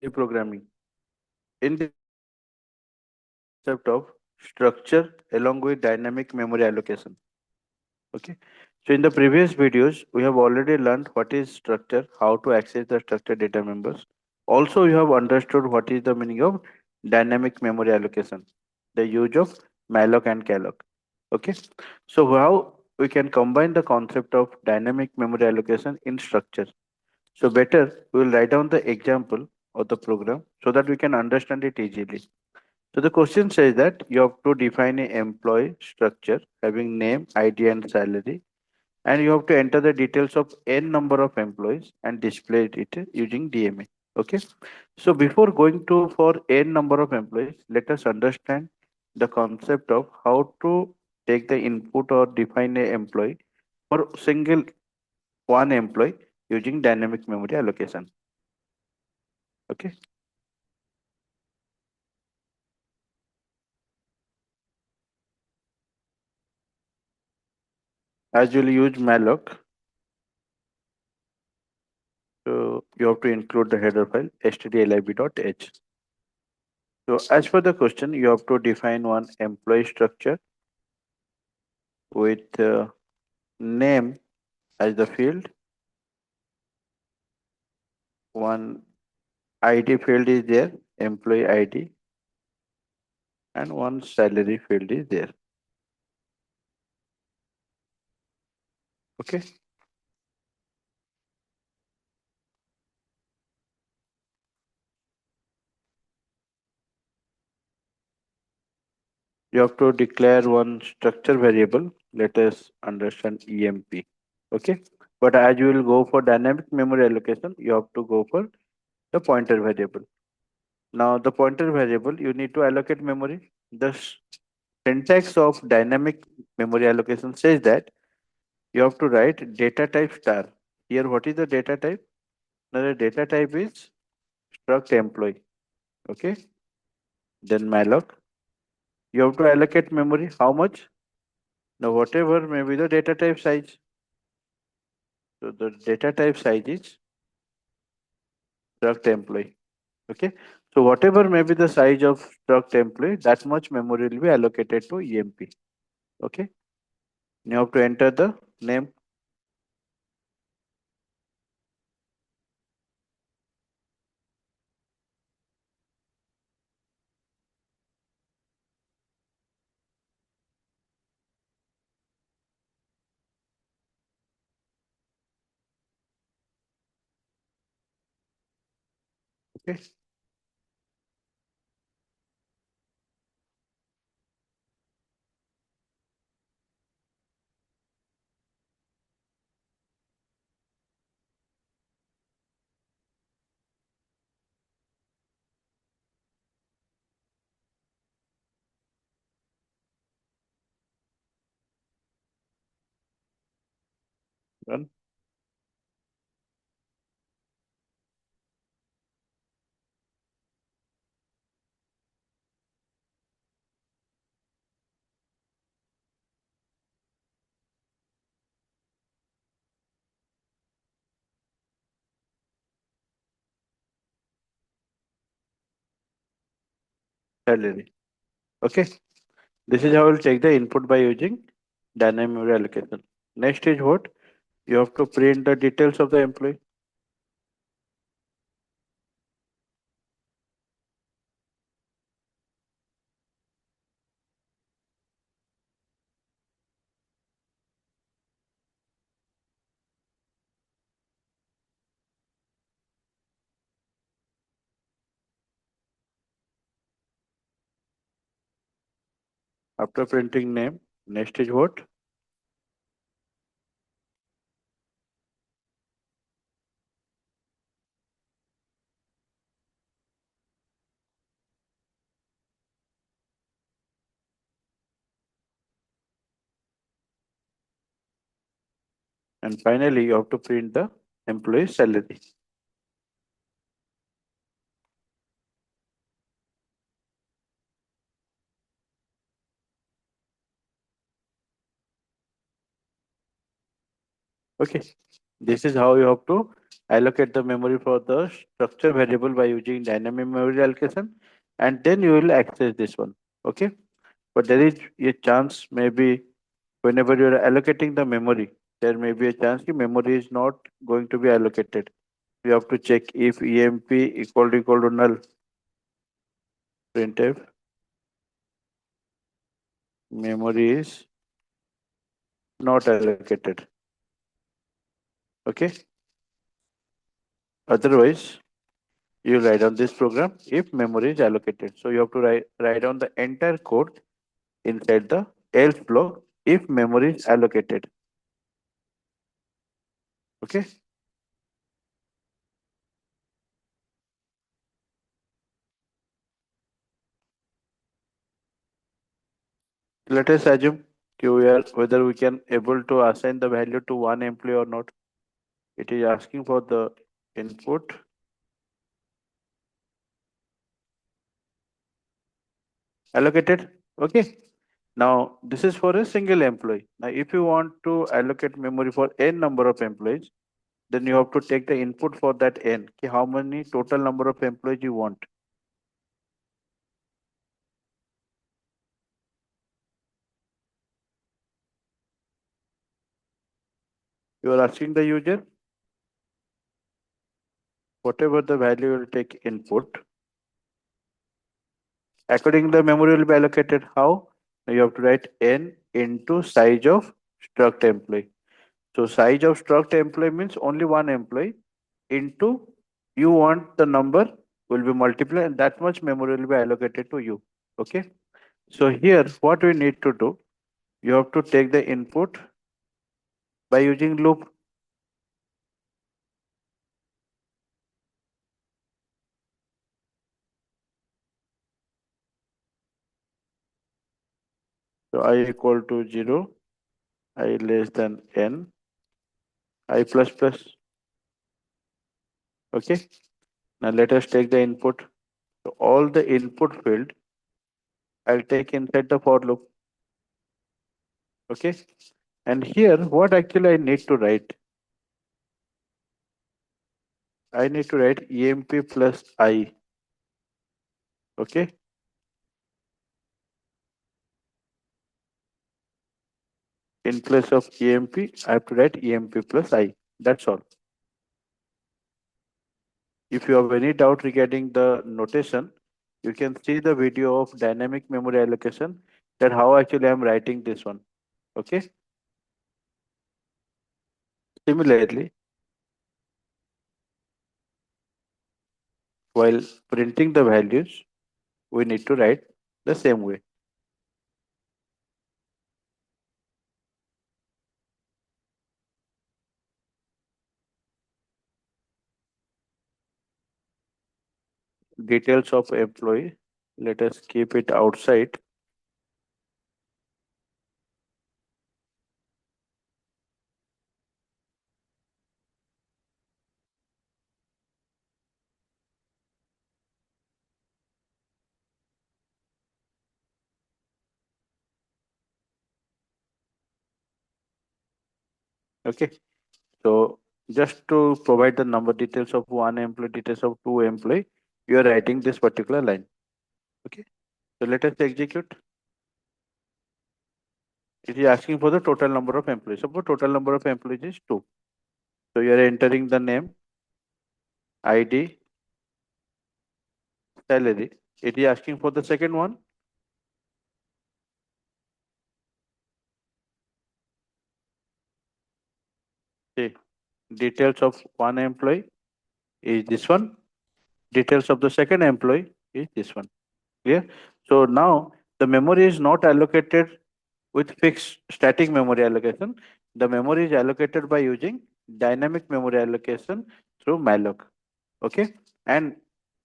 Programming. In the concept of structure along with dynamic memory allocation. Okay. So in the previous videos, we have already learned what is structure, how to access the structured data members. Also, you have understood what is the meaning of dynamic memory allocation, the use of malloc and calloc. Okay. So how we can combine the concept of dynamic memory allocation in structure. So better, we will write down the example of the program so that we can understand it easily. So the question says that you have to define a employee structure having name, ID and salary, and you have to enter the details of n number of employees and display it using DMA. Okay. So before going to for n number of employees, let us understand the concept of how to take the input or define a employee for single one employee using dynamic memory allocation. Okay. As you'll use malloc, so you have to include the header file stdlib.h. So as for the question, you have to define one employee structure with name as the field, one ID field is there, employee ID, and one salary field is there. Okay. You have to declare one structure variable. Let us understand EMP. Okay. But as you will go for dynamic memory allocation, you have to go for the pointer variable. Now the pointer variable, you need to allocate memory. The syntax of dynamic memory allocation says that you have to write data type star. Here, what is the data type? Now the data type is struct employee. Okay. Then malloc. You have to allocate memory. How much? Now whatever may be the data type size. So the data type size is struct employee. Okay. So whatever may be the size of struct employee, that much memory will be allocated to EMP. Okay. You have to enter the name. Okay. Run. Salary. Okay. This is how we'll take the input by using dynamic memory allocation. Next is what? You have to print the details of the employee. After printing name, next is what? And finally, you have to print the employee salary. Okay. This is how you have to allocate the memory for the structure variable by using dynamic memory allocation, and then you will access this one. Okay, but there is a chance maybe whenever you are allocating the memory, there may be a chance the memory is not going to be allocated. You have to check if emp equal to null, printf memory is not allocated. Okay, otherwise you write on this program if memory is allocated. So you have to write down the entire code inside the else block if memory is allocated. Okay, let us assume whether we can able to assign the value to one employee or not. It is asking for the input allocated. Okay, now this is for a single employee. Now if you want to allocate memory for n number of employees, then you have to take the input for that n. Okay, how many total number of employees you want. You are asking the user whatever the value you will take input. According the memory will be allocated. How? You have to write n into size of struct employee. So size of struct employee means only one employee into you want the number will be multiplied and that much memory will be allocated to you. Okay. So here what we need to do, you have to take the input by using loop. So I equal to 0, I less than n, I plus plus. Okay. Now let us take the input. So all the input field I'll take inside the for loop. Okay. And here what actually I need to write? I need to write emp plus I. Okay. In place of emp, I have to write emp plus I. That's all. If you have any doubt regarding the notation, you can see the video of dynamic memory allocation, that how actually I am writing this one. Okay. Similarly, while printing the values, we need to write the same way. Details of employee, let us keep it outside. Okay. So just to provide the number details of one employee, details of two employee, you are writing this particular line. Okay. So let us execute. It is asking for the total number of employees. Suppose total number of employees is 2. So you are entering the name, ID, salary. It is asking for the second one. See, details of one employee is this one. Details of the second employee is this one. Clear? So now the memory is not allocated with fixed static memory allocation. The memory is allocated by using dynamic memory allocation through malloc. Okay. And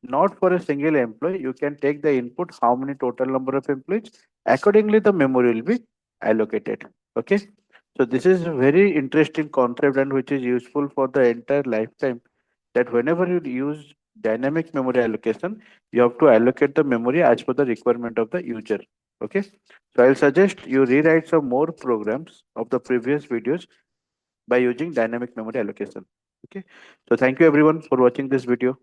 not for a single employee, you can take the input how many total number of employees. Accordingly, the memory will be allocated. Okay. So this is a very interesting concept and which is useful for the entire lifetime, that whenever you use dynamic memory allocation, you have to allocate the memory as per the requirement of the user. Okay. So I'll suggest you rewrite some more programs of the previous videos by using dynamic memory allocation. Okay, so thank you everyone for watching this video.